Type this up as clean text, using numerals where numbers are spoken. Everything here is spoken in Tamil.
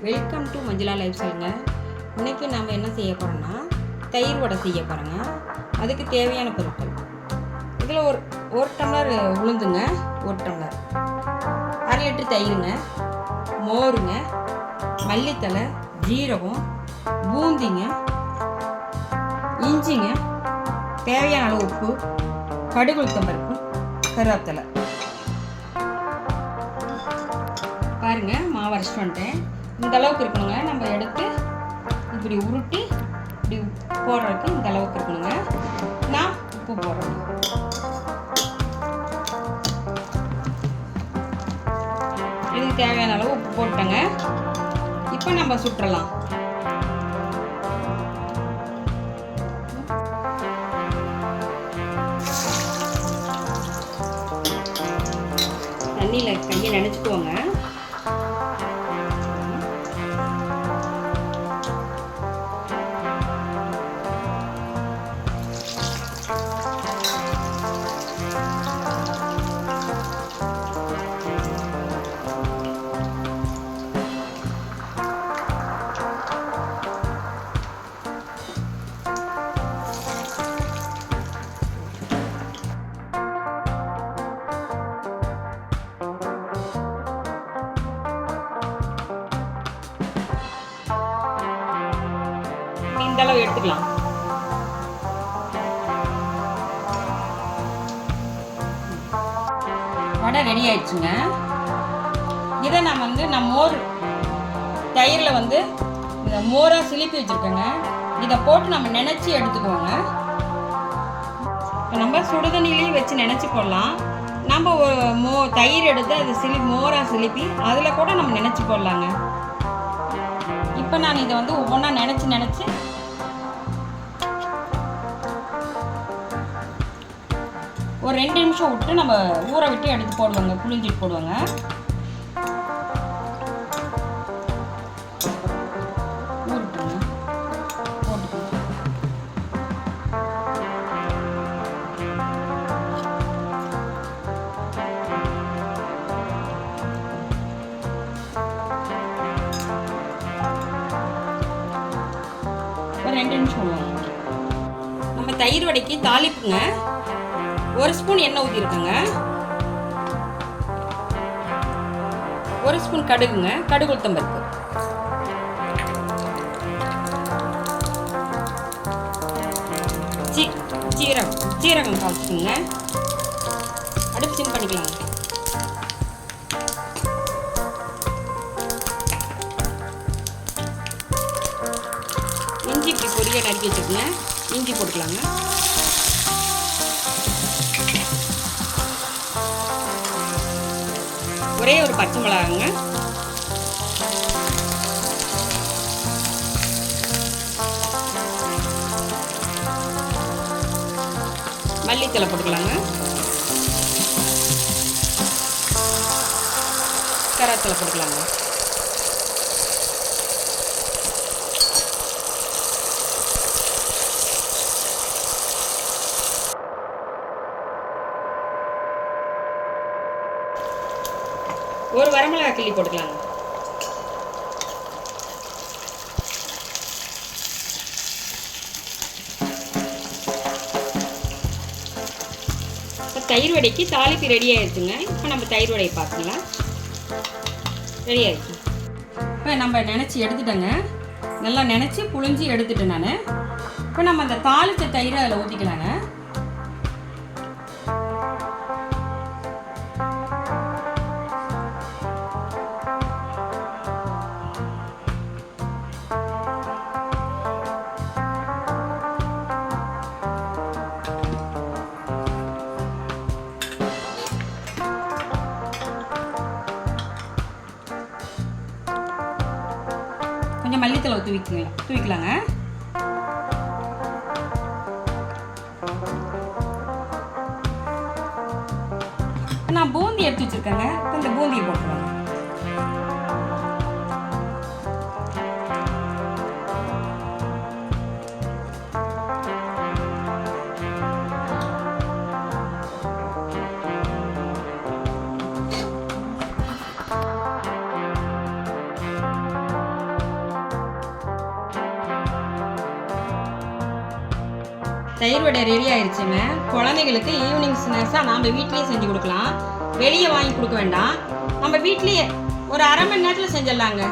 வெல்கம் டு மஞ்சுளா லைஃப் ஸ்டைலுங்க. இன்றைக்கி நம்ம என்ன செய்ய போகிறோம்னா தயிர் வடை செய்ய போகிறோங்க. அதுக்கு தேவையான பொருட்கள் இதில் ஒரு டம்ளர் உளுந்துங்க, ஒரு டம்ளர், 1/2 லிட்டர் தயிருங்க, மோருங்க, மல்லித்தலை, ஜீரகம், பூந்திங்க, இஞ்சிங்க, தேவையான அளவு உப்பு, கடுகு உளுத்தம் பருப்பு, கருவேப்பிலை. பாருங்கள், மாவு அரைச்சிட்டு வந்துட்டேன். இந்த அளவுக்கு இருக்கணுங்க. நம்ம எடுத்து இப்படி உருட்டி இப்படி போடுறதுக்கு இந்த அளவுக்கு இருக்கணுங்க. நான் உப்பு போடுறேன். இதுக்கு தேவையான அளவு உப்பு போட்டேங்க. இப்போ நம்ம சுற்றலாம். தண்ணியில் கையை நினச்சிக்குவோங்க. இந்த அளவு எடுத்துக்கலாம். வடை ரெடி ஆயிடுச்சுங்க. இதை நான் மோர் தயிரில் இந்த மோராக சிலிப்பி வச்சுருக்கேங்க. இதை போட்டு நம்ம நினச்சி எடுத்துக்குவோங்க. நம்ம சுடுதண்ணிலையும் வச்சு நினச்சி போடலாம். நம்ம தயிர் எடுத்து அது மோராக சிலிப்பி அதில் கூட நம்ம நினச்சி போடலாங்க. இப்போ நான் இதை ஒவ்வொன்றா நினச்சி ஒரு 2 நிமிஷம் விட்டு நம்ம ஊற விட்டு எடுத்து போடுவாங்க, புளிஞ்சிட்டு போடுவாங்க. ஊருட்டுங்க, போட்டுக்கோங்க. ஒரு 2 நிமிஷம் விடுவாங்க. நம்ம தயிர் வடைக்கு தாளிப்புங்க. 1 ஸ்பூன் எண்ணெய் ஊற்றிருக்கேங்க. 1 ஸ்பூன் கடுகுங்க, கடுகு உளுத்தம் பருப்பு, சீரகம் காய்ச்சிக்கோங்க. அடுப்பு சிம் பண்ணிக்கலாங்க. இஞ்சி இப்படி பொடியை நறுக்கி வச்சுக்கோங்க. இஞ்சி போட்டுக்கலாங்க. ஒரே ஒரு பச்சை மிளகாங்க. மல்லித்தலை போட்டுக்கலாங்க. கருவேப்பிலை போட்டுக்கலாங்க. ஒரு வரமிளகா கிள்ளி போட்டுக்கலாங்க. இப்போ தயிர் வடைக்கு தாளிப்பு ரெடி ஆயிடுச்சுங்க. இப்போ நம்ம தயிர் வடையை பார்த்துக்கலாம். ரெடி ஆயிடுச்சு. இப்போ நம்ம நினச்சி எடுத்துட்டோங்க. நல்லா நினச்சி புழிஞ்சி எடுத்துட்டேன் நான். இப்போ நம்ம அந்த தாளித்த தயிரை அதில் ஊற்றிக்கலாங்க. கொஞ்சம் மல்லித்தலை தூவிக்கலாங்க. நான் பூந்தி எடுத்து வச்சிருக்கேங்க. இந்த பூந்தியை போட்டுருவாங்க. தயிர் வடை ரெடி ஆயிடுச்சுங்க. குழந்தைங்களுக்கு ஈவினிங் ஸ்நாக்ஸாக நாம் வீட்லேயே செஞ்சு கொடுக்கலாம். வெளியே வாங்கி கொடுக்க வேண்டாம். நம்ம வீட்லேயே ஒரு அரை மணி நேரத்தில் செஞ்சிடலாங்க.